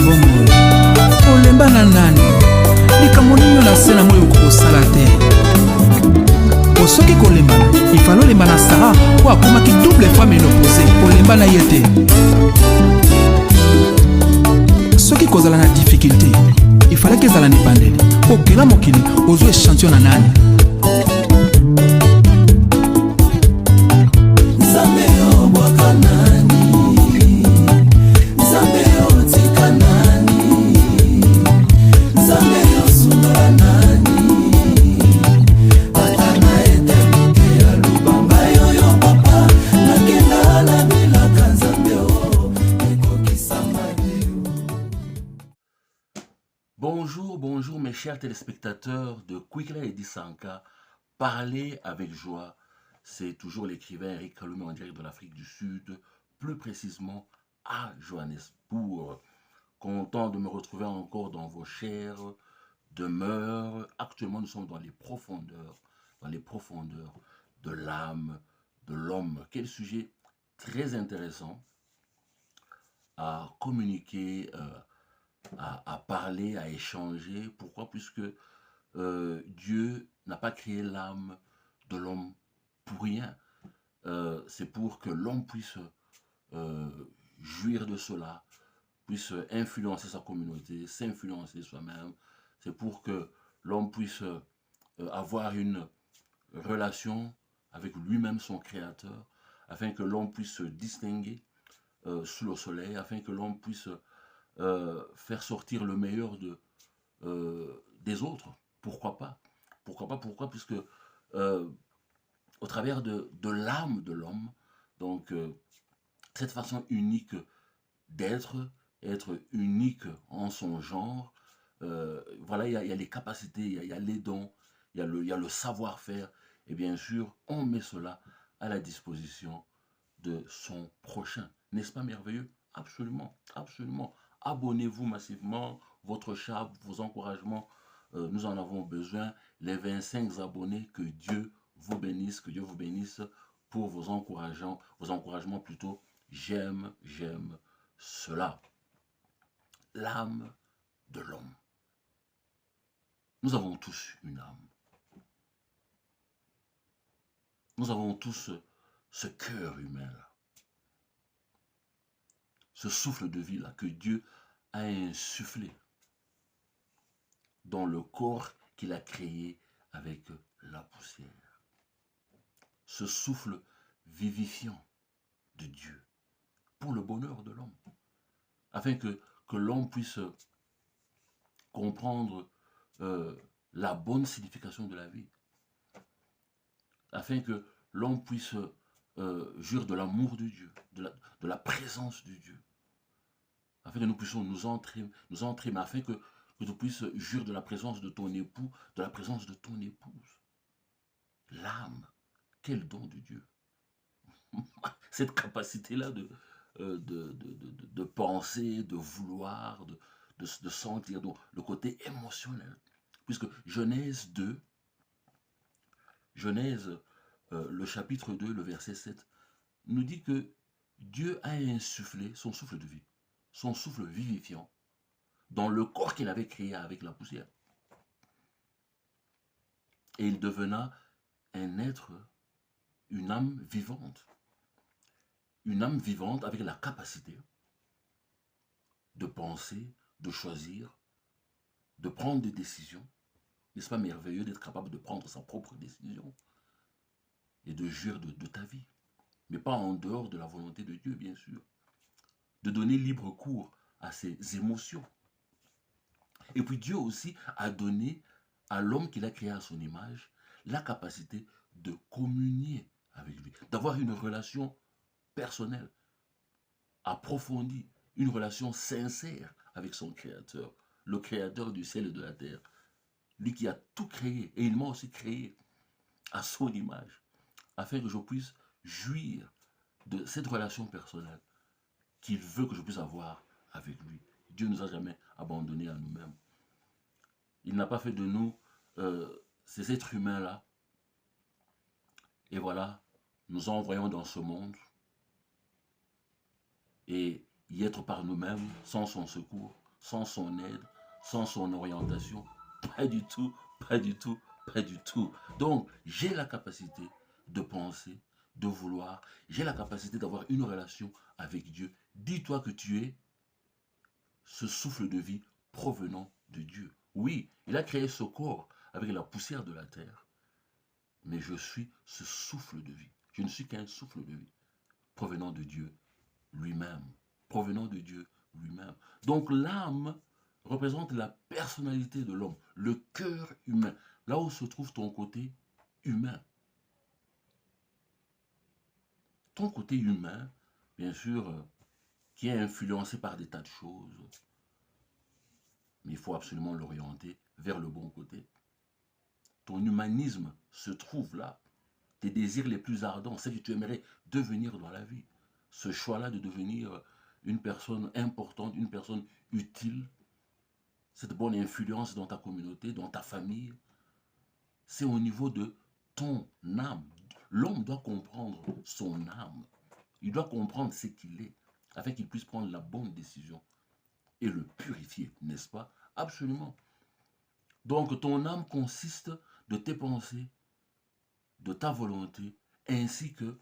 bomoi olemba na nani likambo nini yo na se na moi okosala te soki kolembana ifalo olemba na Sara po akomaki double fois ménopause olemba na ye te soki kozala na difficulté ifalaki ezala na ebandeli okela mokili ozwa échantillon na nani Bonjour mes chers téléspectateurs de Kwikla et Disanka. Parler avec joie, c'est toujours l'écrivain Eric Kalumé en direct de l'Afrique du Sud, plus précisément à Johannesburg. Content de me retrouver encore dans vos chères demeures. Actuellement, nous sommes dans les profondeurs de l'âme de l'homme. Quel sujet très intéressant à communiquer, à parler, à échanger. Pourquoi? Puisque Dieu n'a pas créé l'âme de l'homme pour rien. C'est pour que l'homme puisse jouir de cela, puisse influencer sa communauté, s'influencer soi-même. C'est pour que l'homme puisse avoir une relation avec lui-même, son créateur, afin que l'homme puisse se distinguer sous le soleil, afin que l'homme puisse faire sortir le meilleur des autres. Pourquoi pas? Pourquoi? Puisque au travers de l'âme de l'homme, donc cette façon unique d'être, être unique en son genre, voilà, il y a les capacités, il y a les dons, il y a le savoir-faire, et bien sûr, on met cela à la disposition de son prochain. N'est-ce pas merveilleux? Absolument, absolument. Abonnez-vous massivement, votre chat, vos encouragements, nous en avons besoin. Les 25 abonnés, que Dieu vous bénisse pour vos encouragements plutôt. J'aime cela. L'âme de l'homme. Nous avons tous une âme. Nous avons tous ce cœur humain là. Ce souffle de vie là que Dieu a insufflé dans le corps qu'il a créé avec la poussière. Ce souffle vivifiant de Dieu pour le bonheur de l'homme, afin que l'homme puisse comprendre la bonne signification de la vie, afin que l'homme puisse jouir de l'amour de Dieu, de la présence de Dieu, afin que nous puissions nous entraîner, mais afin que tu puisses jouir de la présence de ton époux, de la présence de ton épouse. L'âme, quel don de Dieu. Cette capacité-là de penser, de vouloir, de sentir, donc le côté émotionnel. Puisque Genèse 2, le chapitre 2, le verset 7, nous dit que Dieu a insufflé son souffle de vie, son souffle vivifiant, dans le corps qu'il avait créé avec la poussière. Et il devena un être, une âme vivante avec la capacité de penser, de choisir, de prendre des décisions. N'est-ce pas merveilleux d'être capable de prendre sa propre décision et de jouir de ta vie, mais pas en dehors de la volonté de Dieu, bien sûr. De donner libre cours à ses émotions. Et puis Dieu aussi a donné à l'homme qu'il a créé à son image la capacité de communier avec lui, d'avoir une relation personnelle, approfondie, une relation sincère avec son Créateur, le Créateur du ciel et de la terre, lui qui a tout créé, et il m'a aussi créé à son image, afin que je puisse jouir de cette relation personnelle qu'il veut que je puisse avoir avec lui. Dieu ne nous a jamais abandonnés à nous-mêmes. Il n'a pas fait de nous ces êtres humains-là. Et voilà, nous envoyons dans ce monde et y être par nous-mêmes, sans son secours, sans son aide, sans son orientation. Pas du tout, pas du tout, pas du tout. Donc, j'ai la capacité de penser, de vouloir. J'ai la capacité d'avoir une relation avec Dieu. Dis-toi que tu es ce souffle de vie provenant de Dieu. Oui, il a créé ce corps avec la poussière de la terre, mais je suis ce souffle de vie. Je ne suis qu'un souffle de vie provenant de Dieu lui-même. Provenant de Dieu lui-même. Donc l'âme représente la personnalité de l'homme, le cœur humain, là où se trouve ton côté humain. Ton côté humain, bien sûr, qui est influencé par des tas de choses, mais il faut absolument l'orienter vers le bon côté. Ton humanisme se trouve là. Tes désirs les plus ardents, ce que tu aimerais devenir dans la vie. Ce choix-là de devenir une personne importante, une personne utile, cette bonne influence dans ta communauté, dans ta famille, c'est au niveau de ton âme. L'homme doit comprendre son âme. Il doit comprendre ce qu'il est, afin qu'il puisse prendre la bonne décision et le purifier, n'est-ce pas? Absolument. Donc ton âme consiste de tes pensées, de ta volonté, ainsi que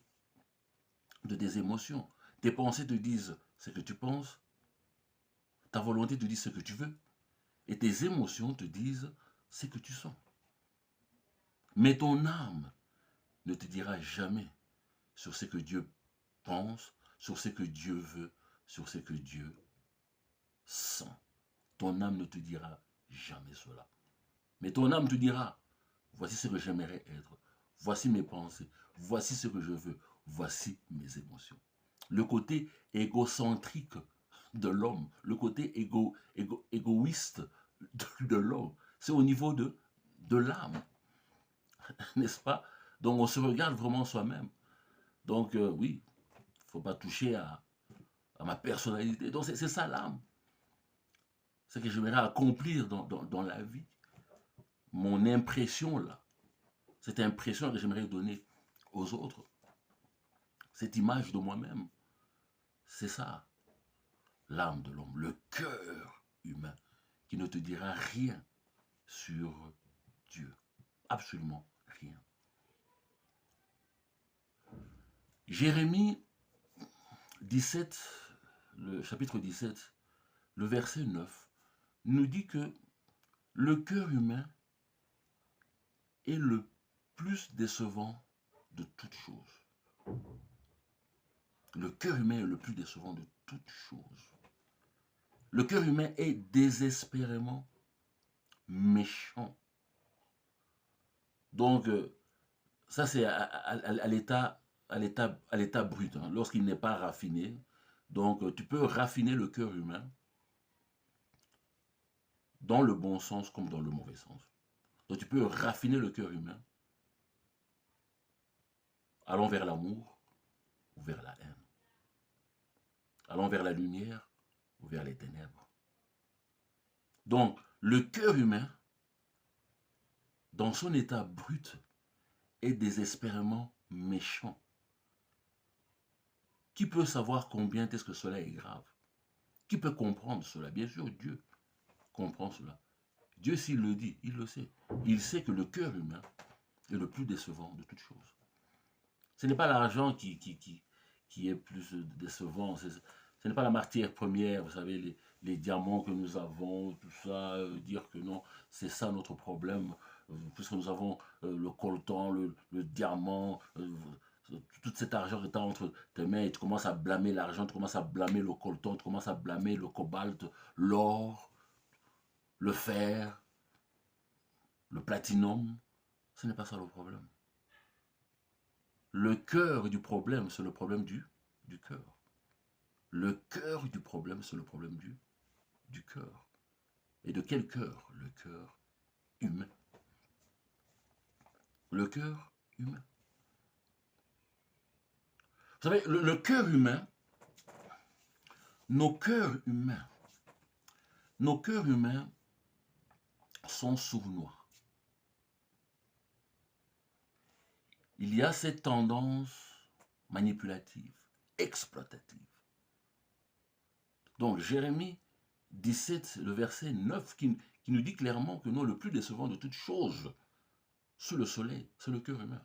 de tes émotions. Tes pensées te disent ce que tu penses, ta volonté te dit ce que tu veux, et tes émotions te disent ce que tu sens. Mais ton âme ne te dira jamais sur ce que Dieu pense, sur ce que Dieu veut, sur ce que Dieu sent. Ton âme ne te dira jamais cela. Mais ton âme te dira, voici ce que j'aimerais être, voici mes pensées, voici ce que je veux, voici mes émotions. Le côté égocentrique de l'homme, le côté égoïste de l'homme, c'est au niveau de l'âme, n'est-ce pas? Donc on se regarde vraiment soi-même. Donc oui, il ne faut pas toucher à ma personnalité. Donc c'est ça l'âme. Ce que j'aimerais accomplir dans la vie. Mon impression là, cette impression que j'aimerais donner aux autres, cette image de moi-même, c'est ça, l'âme de l'homme, le cœur humain, qui ne te dira rien sur Dieu, absolument rien. Jérémie 17, le chapitre 17, le verset 9, nous dit que le cœur humain est le plus décevant de toutes choses. Le cœur humain est le plus décevant de toutes choses. Le cœur humain est désespérément méchant. Donc, ça c'est à l'état brut, hein, lorsqu'il n'est pas raffiné. Donc, tu peux raffiner le cœur humain dans le bon sens comme dans le mauvais sens. Donc, tu peux raffiner le cœur humain allant vers l'amour ou vers la haine. Allant vers la lumière ou vers les ténèbres. Donc, le cœur humain, dans son état brut, est désespérément méchant. Qui peut savoir combien est-ce que cela est grave? Qui peut comprendre cela? Bien sûr, Dieu comprend cela. Dieu, s'il le dit, il le sait. Il sait que le cœur humain est le plus décevant de toutes choses. Ce n'est pas l'argent qui est plus décevant. Ce n'est pas la matière première, vous savez, les diamants que nous avons, tout ça, dire que non, c'est ça notre problème, puisque nous avons le coltan, le diamant, tout cet argent qui est entre tes mains, et tu commences à blâmer l'argent, tu commences à blâmer le coltan, tu commences à blâmer le cobalt, l'or, le fer, le platinum. Ce n'est pas ça le problème. Le cœur du problème, c'est le problème du cœur. Le cœur du problème, c'est le problème du cœur. Et de quel cœur? Le cœur humain. Le cœur humain. Vous savez, le cœur humain, nos cœurs humains sont sournois. Il y a cette tendance manipulative, exploitative. Donc, Jérémie 17, le verset 9, qui nous dit clairement que non, le plus décevant de toutes choses sous le soleil, c'est le cœur humain.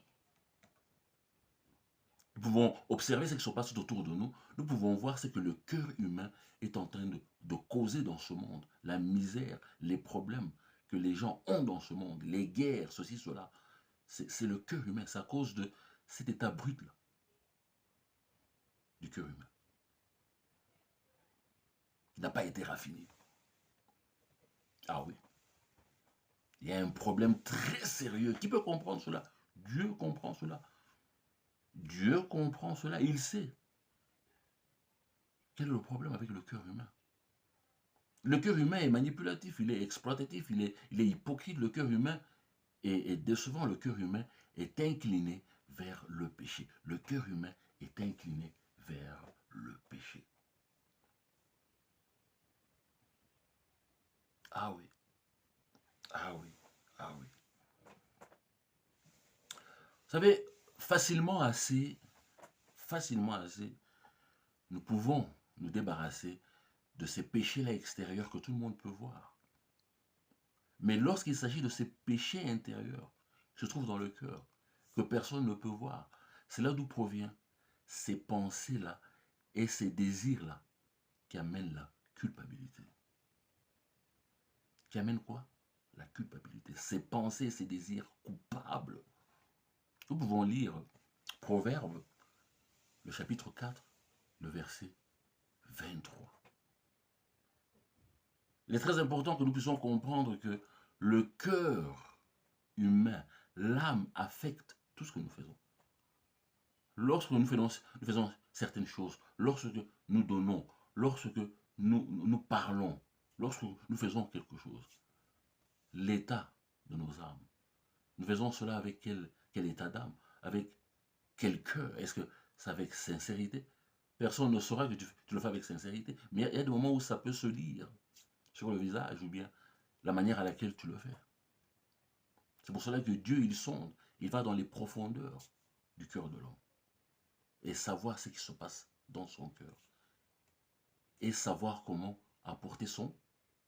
Nous pouvons observer ce qui se passe autour de nous. Nous pouvons voir ce que le cœur humain est en train de causer dans ce monde. La misère, les problèmes que les gens ont dans ce monde, les guerres, ceci, cela. C'est le cœur humain. C'est à cause de cet état brut-là du cœur humain, qui n'a pas été raffiné. Ah oui. Il y a un problème très sérieux. Qui peut comprendre cela? Dieu comprend cela. Dieu comprend cela. Il sait quel est le problème avec le cœur humain. Le cœur humain est manipulatif, il est exploitatif, il est hypocrite. Le cœur humain est décevant. Le cœur humain est incliné vers le péché. Le cœur humain est incliné vers le péché. Ah oui. Ah oui. Ah oui. Vous savez, facilement assez, nous pouvons nous débarrasser de ces péchés-là extérieurs que tout le monde peut voir. Mais lorsqu'il s'agit de ces péchés intérieurs qui se trouvent dans le cœur, que personne ne peut voir, c'est là d'où provient ces pensées-là et ces désirs-là qui amènent la culpabilité. Qui amènent quoi? La culpabilité. Ces pensées, ces désirs coupables. Nous pouvons lire Proverbes, le chapitre 4, le verset 23. Il est très important que nous puissions comprendre que le cœur humain, l'âme affecte tout ce que nous faisons. Lorsque nous faisons certaines choses, lorsque nous donnons, lorsque nous parlons, lorsque nous faisons quelque chose, l'état de nos âmes, nous faisons cela avec quel état d'âme? Avec quel cœur? Est-ce que c'est avec sincérité? Personne ne saura que tu le fais avec sincérité. Mais il y a des moments où ça peut se lire sur le visage ou bien la manière à laquelle tu le fais. C'est pour cela que Dieu, il sonde, il va dans les profondeurs du cœur de l'homme et savoir ce qui se passe dans son cœur et savoir comment apporter son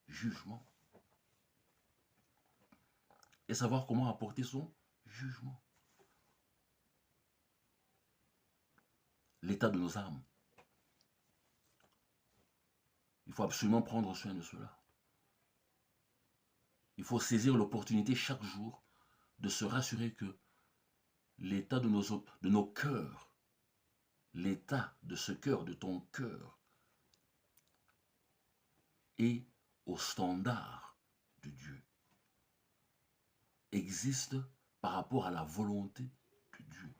jugement. Et savoir comment apporter son jugement. L'état de nos âmes. Il faut absolument prendre soin de cela. Il faut saisir l'opportunité chaque jour de se rassurer que l'état de nos cœurs, l'état de ce cœur, de ton cœur, est au standard de Dieu. Existe par rapport à la volonté de Dieu.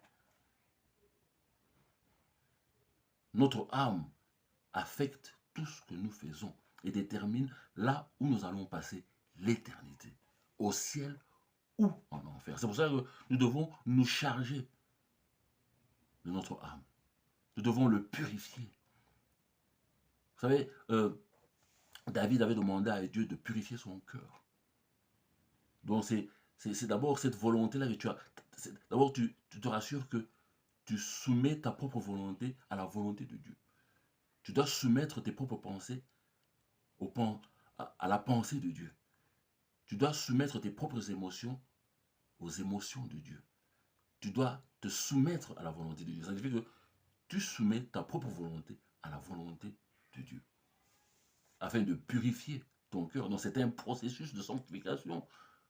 Notre âme affecte tout ce que nous faisons et détermine là où nous allons passer l'éternité, au ciel ou en enfer. C'est pour ça que nous devons nous charger de notre âme. Nous devons le purifier. Vous savez, David avait demandé à Dieu de purifier son cœur. Donc c'est d'abord cette volonté-là que tu as. D'abord, tu te rassures que tu soumets ta propre volonté à la volonté de Dieu. Tu dois soumettre tes propres pensées à la pensée de Dieu. Tu dois soumettre tes propres émotions aux émotions de Dieu. Tu dois te soumettre à la volonté de Dieu. Ça signifie que tu soumets ta propre volonté à la volonté de Dieu. Afin de purifier ton cœur. Donc c'est un processus de sanctification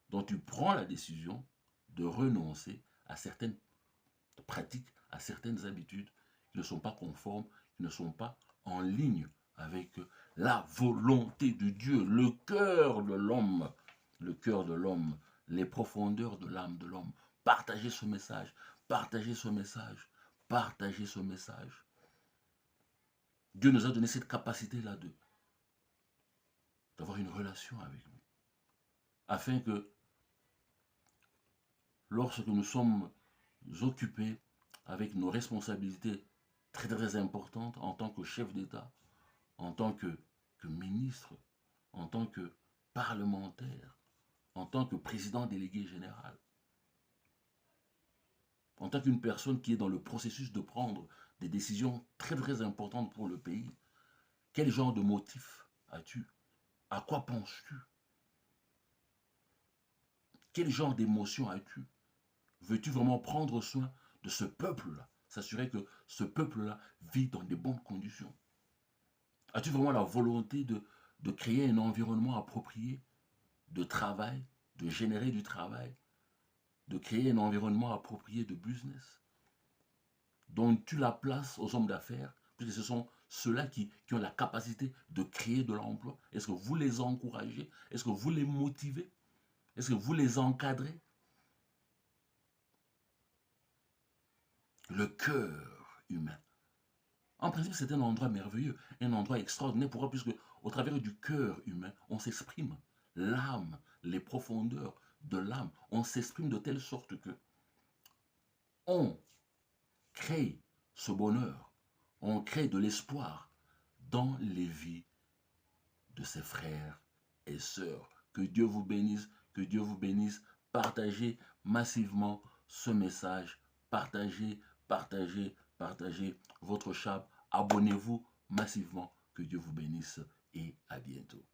dont tu prends la décision de renoncer à certaines pratiques, à certaines habitudes qui ne sont pas conformes, qui ne sont pas en ligne avec la volonté de Dieu, le cœur de l'homme, les profondeurs de l'âme de l'homme. Partagez ce message, partagez ce message, partagez ce message. Dieu nous a donné cette capacité-là d'avoir une relation avec lui, afin que lorsque nous sommes occupés avec nos responsabilités très très importantes en tant que chef d'État, en tant que ministre, en tant que parlementaire, en tant que président délégué général, en tant qu'une personne qui est dans le processus de prendre des décisions très très importantes pour le pays, quel genre de motif as-tu? À quoi penses-tu? Quel genre d'émotion as-tu? Veux-tu vraiment prendre soin de ce peuple-là? S'assurer que ce peuple-là vit dans de bonnes conditions? As-tu vraiment la volonté de créer un environnement approprié de travail, de générer du travail, de créer un environnement approprié de business? Donnes-tu la place aux hommes d'affaires? Puisque ce sont ceux-là qui ont la capacité de créer de l'emploi. Est-ce que vous les encouragez? Est-ce que vous les motivez? Est-ce que vous les encadrez? Le cœur humain. En principe, c'est un endroit merveilleux, un endroit extraordinaire. Pourquoi? Puisque au travers du cœur humain, on s'exprime. L'âme, les profondeurs de l'âme, on s'exprime de telle sorte que on crée ce bonheur, on crée de l'espoir dans les vies de ses frères et sœurs. Que Dieu vous bénisse, que Dieu vous bénisse. Partagez massivement ce message. Partagez, partagez, partagez votre chap. Abonnez-vous massivement. Que Dieu vous bénisse et à bientôt.